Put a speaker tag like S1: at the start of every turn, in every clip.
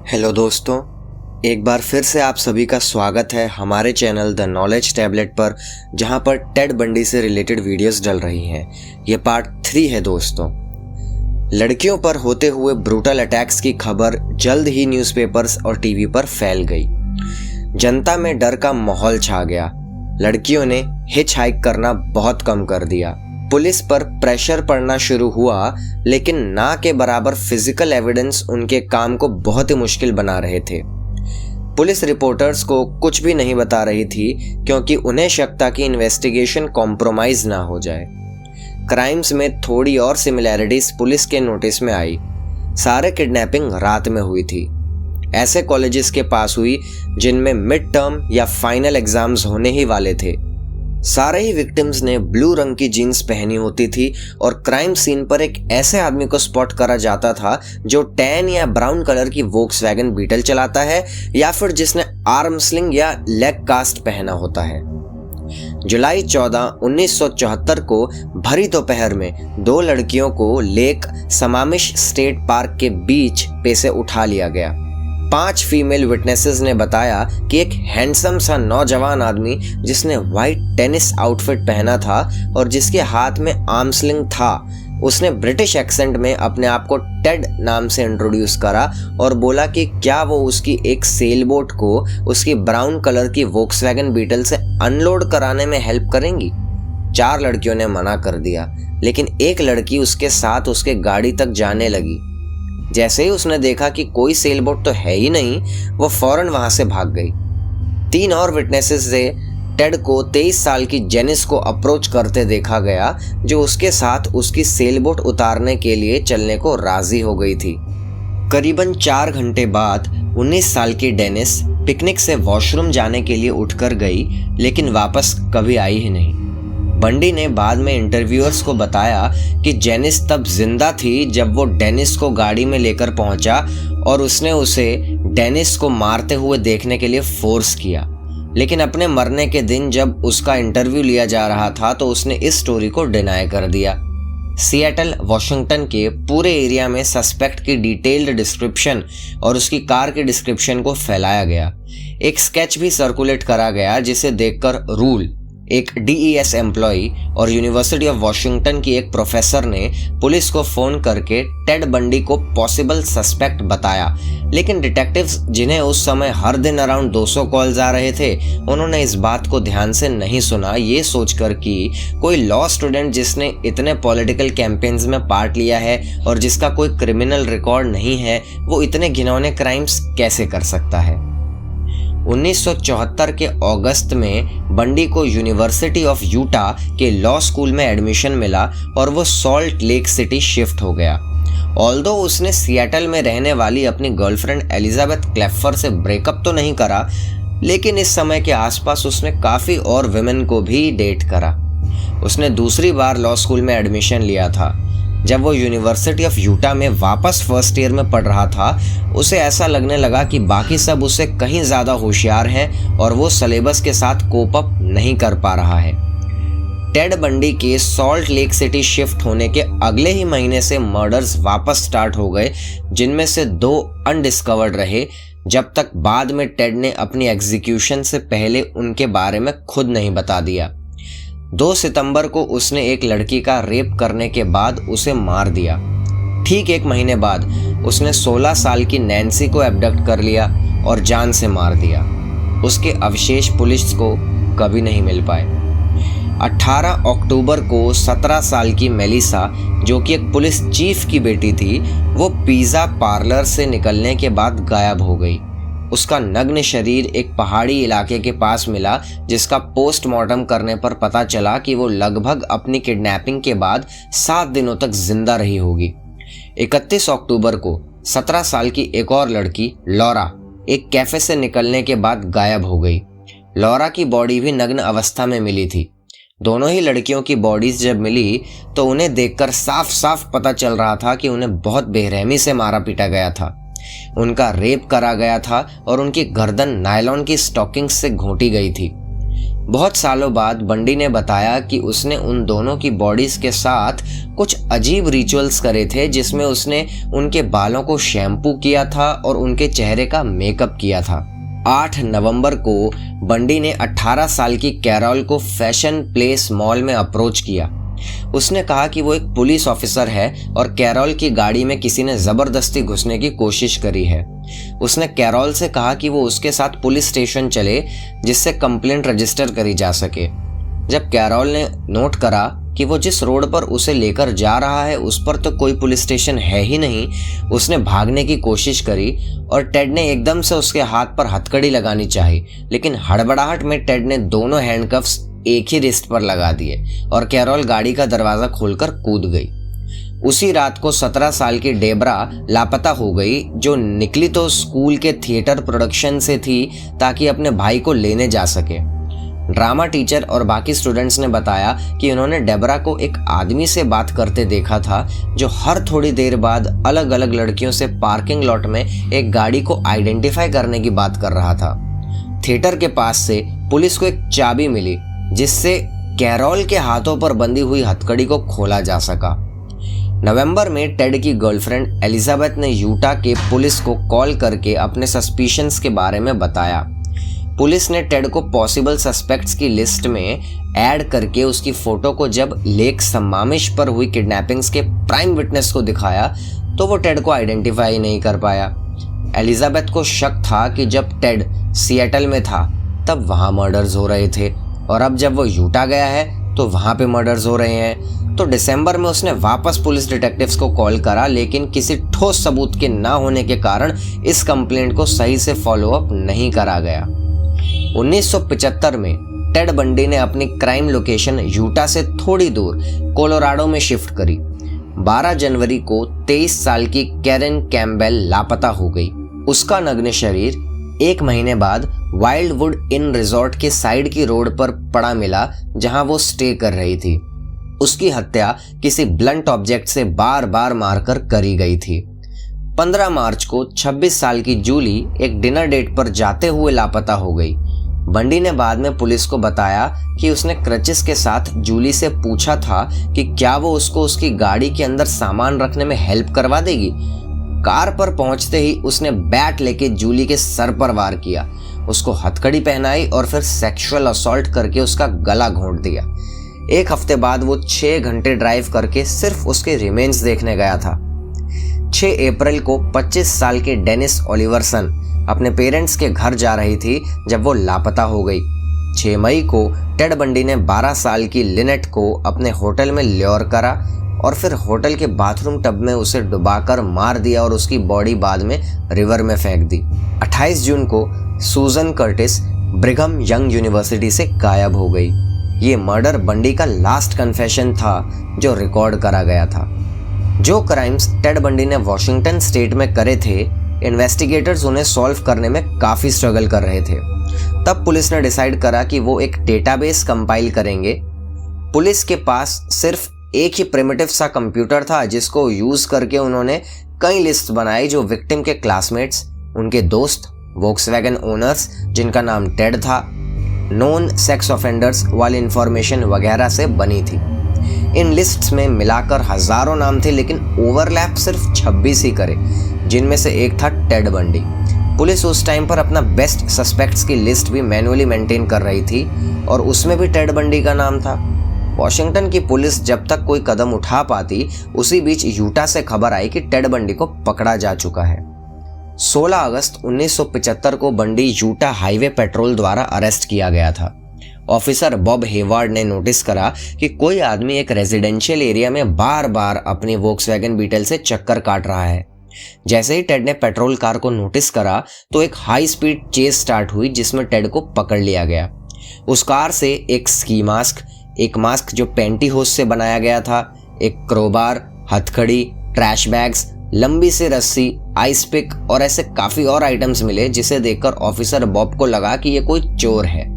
S1: Hello दोस्तों, एक बार फिर से आप सभी का स्वागत है हमारे चैनल द नॉलेज टैबलेट पर, जहां पर टेड बंडी से रिलेटेड वीडियोस डल रही हैं। ये पार्ट 3 है दोस्तों। लड़कियों पर होते हुए ब्रूटल अटैक्स की खबर जल्द ही न्यूज़पेपर्स और टीवी पर फैल गई। जनता में डर का माहौल छा गया। लड़कियों ने हिच हाइक करना बहुत कम कर दिया। पुलिस पर प्रेशर पड़ना शुरू हुआ, लेकिन ना के बराबर फिजिकल एविडेंस उनके काम को बहुत ही मुश्किल बना रहे थे। पुलिस रिपोर्टर्स को कुछ भी नहीं बता रही थी, क्योंकि उन्हें शक था कि इन्वेस्टिगेशन कॉम्प्रोमाइज ना हो जाए। क्राइम्स में थोड़ी और सिमिलैरिटीज पुलिस के नोटिस में आई। सारे किडनैपिंग रात में हुई थी। ऐसे कॉलेजेस के पास हुई जिनमें मिड टर्म या फाइनल एग्जाम्स होने ही वाले थे। सारे ही विक्टिम्स ने ब्लू रंग की जीन्स पहनी होती थी और क्राइम सीन पर एक ऐसे आदमी को स्पॉट करा जाता था जो टैन या ब्राउन कलर की वोक्सवैगन बीटल चलाता है, या फिर जिसने आर्म स्लिंग या लेग कास्ट पहना होता है। जुलाई 14, 1974 को भरी दोपहर में 2 लड़कियों को लेक समामिश स्टेट पार्क के बीच पे से उठा लिया गया। 5 फीमेल विटनेसेस ने बताया कि एक हैंडसम सा नौजवान आदमी जिसने वाइट टेनिस आउटफिट पहना था और जिसके हाथ में आर्म स्लिंग था, उसने ब्रिटिश एक्सेंट में अपने आप को टेड नाम से इंट्रोड्यूस करा और बोला कि क्या वो उसकी एक सेल बोट को उसकी ब्राउन कलर की वोक्सवैगन बीटल से अनलोड कराने में हेल्प करेंगी। 4 लड़कियों ने मना कर दिया, लेकिन एक लड़की उसके साथ उसके गाड़ी तक जाने लगी। जैसे ही उसने देखा कि कोई सेल बोट तो है ही नहीं, वो फौरन वहां से भाग गई। 3 और विटनेसेस से टेड को 23 साल की जेनिस को अप्रोच करते देखा गया, जो उसके साथ उसकी सेल बोट उतारने के लिए चलने को राजी हो गई थी। करीबन 4 घंटे बाद 19 साल की डेनिस पिकनिक से वॉशरूम जाने के लिए उठकर गई, लेकिन वापस कभी आई ही नहीं। बंडी ने बाद में इंटरव्यूअर्स को बताया कि जेनिस तब जिंदा थी जब वो डेनिस को गाड़ी में लेकर पहुंचा और उसने उसे डेनिस को मारते हुए देखने के लिए फोर्स किया। लेकिन अपने मरने के दिन जब उसका इंटरव्यू लिया जा रहा था तो उसने इस स्टोरी को डिनाई कर दिया। सिएटल, वॉशिंगटन के पूरे एरिया में सस्पेक्ट की डिटेल्ड डिस्क्रिप्शन और उसकी कार की डिस्क्रिप्शन को फैलाया गया। एक स्केच भी सर्कुलेट करा गया, जिसे देखकर रूल, एक DES एम्प्लॉई और यूनिवर्सिटी ऑफ वॉशिंगटन की एक प्रोफेसर ने पुलिस को फोन करके टेड बंडी को पॉसिबल सस्पेक्ट बताया। लेकिन डिटेक्टिव्स, जिन्हें उस समय हर दिन अराउंड 200 कॉल्स आ रहे थे, उन्होंने इस बात को ध्यान से नहीं सुना, ये सोचकर कि कोई लॉ स्टूडेंट जिसने इतने पॉलिटिकल कैंपेन्स में पार्ट लिया है और जिसका कोई क्रिमिनल रिकॉर्ड नहीं है, वो इतने घिनौने क्राइम्स कैसे कर सकता है। 1974 के अगस्त में बंडी को यूनिवर्सिटी ऑफ यूटा के लॉ स्कूल में एडमिशन मिला और वो सॉल्ट लेक सिटी शिफ्ट हो गया। ऑल्दो उसने सिएटल में रहने वाली अपनी गर्लफ्रेंड एलिजाबेथ क्लेफर से ब्रेकअप तो नहीं करा, लेकिन इस समय के आसपास उसने काफ़ी और विमेन को भी डेट करा। उसने दूसरी बार लॉ स्कूल में एडमिशन लिया था। जब वो यूनिवर्सिटी ऑफ यूटा में वापस फर्स्ट ईयर में पढ़ रहा था, उसे ऐसा लगने लगा कि बाकी सब उससे कहीं ज़्यादा होशियार हैं और वो सिलेबस के साथ कोप अप नहीं कर पा रहा है। टेड बंडी के सॉल्ट लेक सिटी शिफ्ट होने के अगले ही महीने से मर्डर्स वापस स्टार्ट हो गए, जिनमें से 2 अनडिस्कवर्ड रहे, जब तक बाद में टेड ने अपनी एग्जीक्यूशन से पहले उनके बारे में खुद नहीं बता दिया। 2 सितंबर को उसने एक लड़की का रेप करने के बाद उसे मार दिया। ठीक 1 महीने बाद उसने 16 साल की नैन्सी को एब्डक्ट कर लिया और जान से मार दिया। उसके अवशेष पुलिस को कभी नहीं मिल पाए। 18 अक्टूबर को 17 साल की मेलिसा, जो कि एक पुलिस चीफ की बेटी थी, वो पिज़्ज़ा पार्लर से निकलने के बाद गायब हो गई। उसका नग्न शरीर एक पहाड़ी इलाके के पास मिला, जिसका पोस्टमार्टम करने पर पता चला कि वो लगभग अपनी किडनैपिंग के बाद 7 दिनों तक जिंदा रही होगी। 31 अक्टूबर को 17 साल की एक और लड़की लॉरा एक कैफे से निकलने के बाद गायब हो गई। लॉरा की बॉडी भी नग्न अवस्था में मिली थी। दोनों ही लड़कियों की बॉडीज जब मिली तो उन्हें देखकर साफ साफ पता चल रहा था कि उन्हें बहुत बेरहमी से मारा पीटा गया था। उनका रेप करा गया था और उनकी गर्दन नायलॉन की स्टॉकिंग्स से घोंटी गई थी। बहुत सालों बाद बंडी ने बताया कि उसने उन दोनों की बॉडीज के साथ कुछ अजीब रिचुअल्स करे थे, जिसमें उसने उनके बालों को शैम्पू किया था और उनके चेहरे का मेकअप किया था। 8 नवंबर को बंडी ने 18 साल की कैरोल को फैशन प्लेस मॉल में अप्रोच किया। उसने कहा कि वो एक पुलिस ऑफिसर है और कैरोल की गाड़ी में किसी ने जबरदस्ती घुसने की कोशिश करी है। उसने कैरोल से कहा कि वो उसके साथ पुलिस स्टेशन चले जिससे कंप्लेंट रजिस्टर करी जा सके। जब कैरोल ने नोट करा कि वो जिस रोड पर उसे लेकर जा रहा है उस पर तो कोई पुलिस स्टेशन है ही नहीं, उसने भागने की कोशिश करी और टेड ने एकदम से उसके हाथ पर हथकड़ी लगानी चाही, लेकिन हड़बड़ाहट में टेड ने दोनों हैंडकफ्स एक ही रिस्ट पर लगा दिए और कैरोल गाड़ी का दरवाजा खोलकर कूद गई। उसी रात को 17 साल की डेबरा लापता हो गई, जो निकली तो स्कूल के थिएटर प्रोडक्शन से थी ताकि अपने भाई को लेने जा सके। ड्रामा टीचर और बाकी स्टूडेंट्स ने बताया कि उन्होंने डेबरा को एक आदमी से बात करते देखा था, जो हर थोड़ी देर बाद अलग अलग लड़कियों से पार्किंग लॉट में एक गाड़ी को आइडेंटिफाई करने की बात कर रहा था। थिएटर के पास से पुलिस को एक चाबी मिली जिससे कैरोल के हाथों पर बंधी हुई हथकड़ी को खोला जा सका। नवंबर में टेड की गर्लफ्रेंड एलिजाबेथ ने यूटा के पुलिस को कॉल करके अपने सस्पिशंस के बारे में बताया। पुलिस ने टेड को पॉसिबल सस्पेक्ट्स की लिस्ट में ऐड करके उसकी फोटो को जब लेक सम्मामिश पर हुई किडनैपिंग्स के प्राइम विटनेस को दिखाया तो वो टेड को आइडेंटिफाई नहीं कर पाया। एलिजाबेथ को शक था कि जब टेड सिएटल में था तब वहां मर्डर्स हो रहे थे और अब जब वो यूटा गया है तो वहां पे मर्डर्स हो रहे हैं। तो दिसंबर में उसने वापस पुलिस डिटेक्टिव्स को कॉल करा, लेकिन किसी ठोस सबूत के ना होने के कारण इस कंप्लेंट को सही से फॉलो अप नहीं करा गया। 1975 में टेड बंडी ने अपनी क्राइम लोकेशन यूटा से थोड़ी दूर कोलोराडो में शिफ्ट करी। 12 जनवरी को 23 साल की कैरन कैम्पबेल लापता हो गई। उसका नग्न शरीर 1 महीने बाद वाइल्डवुड इन रिजॉर्ट के साइड की रोड पर पड़ा मिला, जहां वो स्टे कर रही थी। उसकी हत्या किसी ब्लंट ऑब्जेक्ट से बार बार मारकर करी गई थी। 15 मार्च को 26 साल की जूली एक डिनर डेट पर जाते हुए लापता हो गई। बंडी ने बाद में पुलिस को बताया कि उसने क्रचेस के साथ जूली से पूछा था कि क्या वो उसको उसकी गाड़ी के अंदर सामान रखने में हेल्प करवा देगी। कार पर पहुंचते ही उसने बैट लेके जूली के सर पर वार किया, उसको हथकड़ी पहनाई और फिर सेक्सुअल असॉल्ट करके उसका गला घोंट दिया। 1 हफ्ते बाद वो 6 घंटे ड्राइव करके सिर्फ उसके रिमेन्स देखने गया था। 6 अप्रैल को 25 साल के डेनिस ओलिवरसन अपने पेरेंट्स के घर जा रही थी जब वो लापता हो गई। 6 मई को टेड बंडी ने 12 साल की लिनेट को अपने होटल में ल्योर करा और फिर होटल के बाथरूम टब में उसे डुबाकर मार दिया और उसकी बॉडी बाद में रिवर में फेंक दी। 28 जून को सूजन कर्टिस ब्रिघम यंग यूनिवर्सिटी से गायब हो गई। ये मर्डर बंडी का लास्ट कन्फेशन था जो रिकॉर्ड करा गया था। जो क्राइम्स टेड बंडी ने वॉशिंगटन स्टेट में करे थे, इन्वेस्टिगेटर्स उन्हें सॉल्व करने में काफ़ी स्ट्रगल कर रहे थे। तब पुलिस ने डिसाइड करा कि वो एक डेटाबेस कंपाइल करेंगे। पुलिस के पास सिर्फ एक ही प्रिमिटिव सा कंप्यूटर था जिसको यूज़ करके उन्होंने कई लिस्ट बनाई जो विक्टिम के क्लासमेट्स, उनके दोस्त, वोक्सवैगन ओनर्स जिनका नाम टेड था, नोन सेक्स ऑफेंडर्स वाली इंफॉर्मेशन वगैरह से बनी थी। इन लिस्ट्स में मिलाकर हजारों नाम थे, लेकिन ओवरलैप सिर्फ 26 ही करे, जिनमें से एक था टेड बंडी। पुलिस उस टाइम पर अपना बेस्ट सस्पेक्ट्स की लिस्ट भी मैनुअली मेंटेन कर रही थी और उसमें भी टेड बंडी का नाम था। वॉशिंगटन की पुलिस जब तक कोई कदम उठा पाती, उसी बीच यूटा से खबर आई कि टेड बंडी को पकड़ा जा चुका है। 16 अगस्त 1975 को बंडी यूटा हाईवे पेट्रोल द्वारा अरेस्ट किया गया था। ऑफिसर बॉब हेवार्ड ने नोटिस करा कि कोई आदमी एक रेजिडेंशियल एरिया में बार बार अपनी वोक्सवैगन बीटल से चक्कर काट रहा है। जैसे ही टेड ने पेट्रोल कार को नोटिस करा तो एक हाई स्पीड चेस स्टार्ट हुई जिसमें टेड को पकड़ लिया गया। उस कार से एक स्की मास्क, एक मास्क जो पेंटीहोस से बनाया गया था, एक क्रोबार, हथकड़ी, ट्रैश बैग्स, लंबी सी रस्सी, आइस पिक और ऐसे काफी और आइटम्स मिले, जिसे देखकर ऑफिसर बॉब को लगा कि ये कोई चोर है।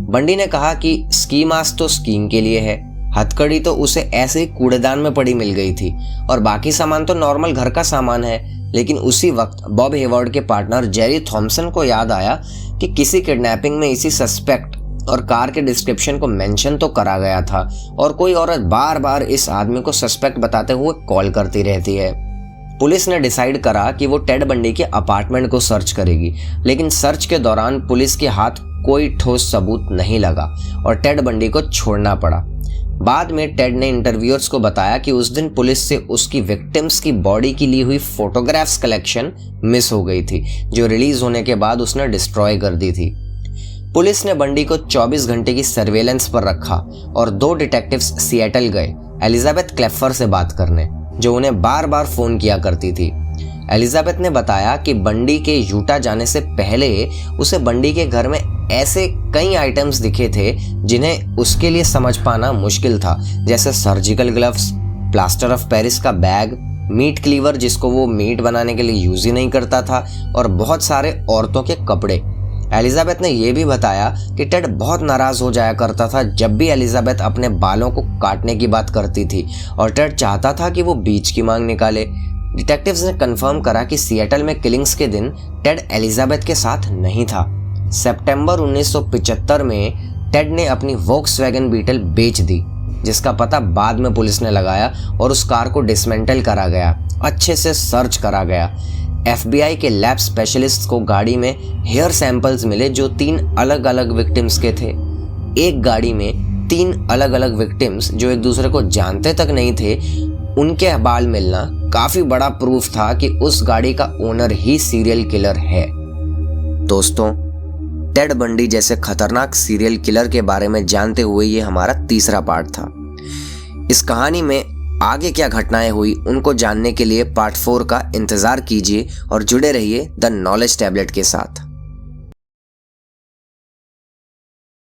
S1: बंडी ने कहा कि स्की मास्क तो स्कीइंग के लिए है, हथकड़ी तो उसे ऐसे ही कूड़ेदान में पड़ी मिल गई थी और बाकी सामान तो नॉर्मल घर का सामान है। लेकिन उसी वक्त बॉब हेवर्ड के पार्टनर जेरी थॉमसन को याद आया कि किसी किडनैपिंग में इसी सस्पेक्ट और कार के डिस्क्रिप्शन को मेंशन तो करा गया था और कोई औरत बार बार इस आदमी को सस्पेक्ट बताते हुए कॉल करती रहती है। पुलिस ने डिसाइड करा कि वो टेड बंडी के अपार्टमेंट को सर्च करेगी, लेकिन सर्च के दौरान पुलिस के हाथ कोई ठोस सबूत नहीं लगा और टेड बंडी को छोड़ना पड़ा। बाद में टेड ने इंटरव्यूअर्स को बताया कि उस दिन पुलिस से उसकी विक्टिम्स की बॉडी की ली हुई फोटोग्राफ्स कलेक्शन मिस हो गई थी, जो रिलीज होने के बाद उसने डिस्ट्रॉय कर दी थी। पुलिस ने बंडी को 24 घंटे की सर्वेलेंस पर रखा और 2 डिटेक्टिव्स सिएटल गए एलिजाबेथ क्लेफर से बात करने, जो उन्हें बार बार फोन किया करती थी। एलिजाबेथ ने बताया कि बंडी के यूटा जाने से पहले उसे बंडी के घर में ऐसे कई आइटम्स दिखे थे जिन्हें उसके लिए समझ पाना मुश्किल था, जैसे surgical gloves, plaster of Paris का बैग, मीट क्लीवर जिसको वो मीट बनाने के लिए यूज ही नहीं करता था, और बहुत सारे औरतों के कपड़े। एलिजाबेथ ने यह भी बताया कि टेड बहुत नाराज हो जाया करता था जब भी एलिजाबेथ अपने बालों को काटने की बात करती थी और टेड चाहता था कि वो बीच की मांग निकाले। डिटेक्टिव्स ने कंफर्म करा कि सिएटल में किलिंग्स के दिन टेड एलिजाबेथ के साथ नहीं था। सितंबर 1975 में टेड ने अपनी वोक्सवैगन बीटल बेच दी, जिसका पता बाद में पुलिस ने लगाया और उस कार को डिसमेंटल करा गया, अच्छे से सर्च करा गया। FBI के लैब स्पेशलिस्ट को गाड़ी में हेयर सैंपल्स मिले जो 3 अलग अलग विक्टिम्स के थे। एक गाड़ी में 3 अलग अलग विक्टिम्स जो एक दूसरे को जानते तक नहीं थे, उनके बाल मिलना काफी बड़ा प्रूफ था कि उस गाड़ी का ओनर ही सीरियल किलर है। दोस्तों, टेड बंडी जैसे खतरनाक सीरियल किलर के बारे में जानते हुए ये हमारा तीसरा पार्ट था। इस कहानी में आगे क्या घटनाएं हुई उनको जानने के लिए पार्ट 4 का इंतजार कीजिए और जुड़े रहिए द नॉलेज टैबलेट के साथ।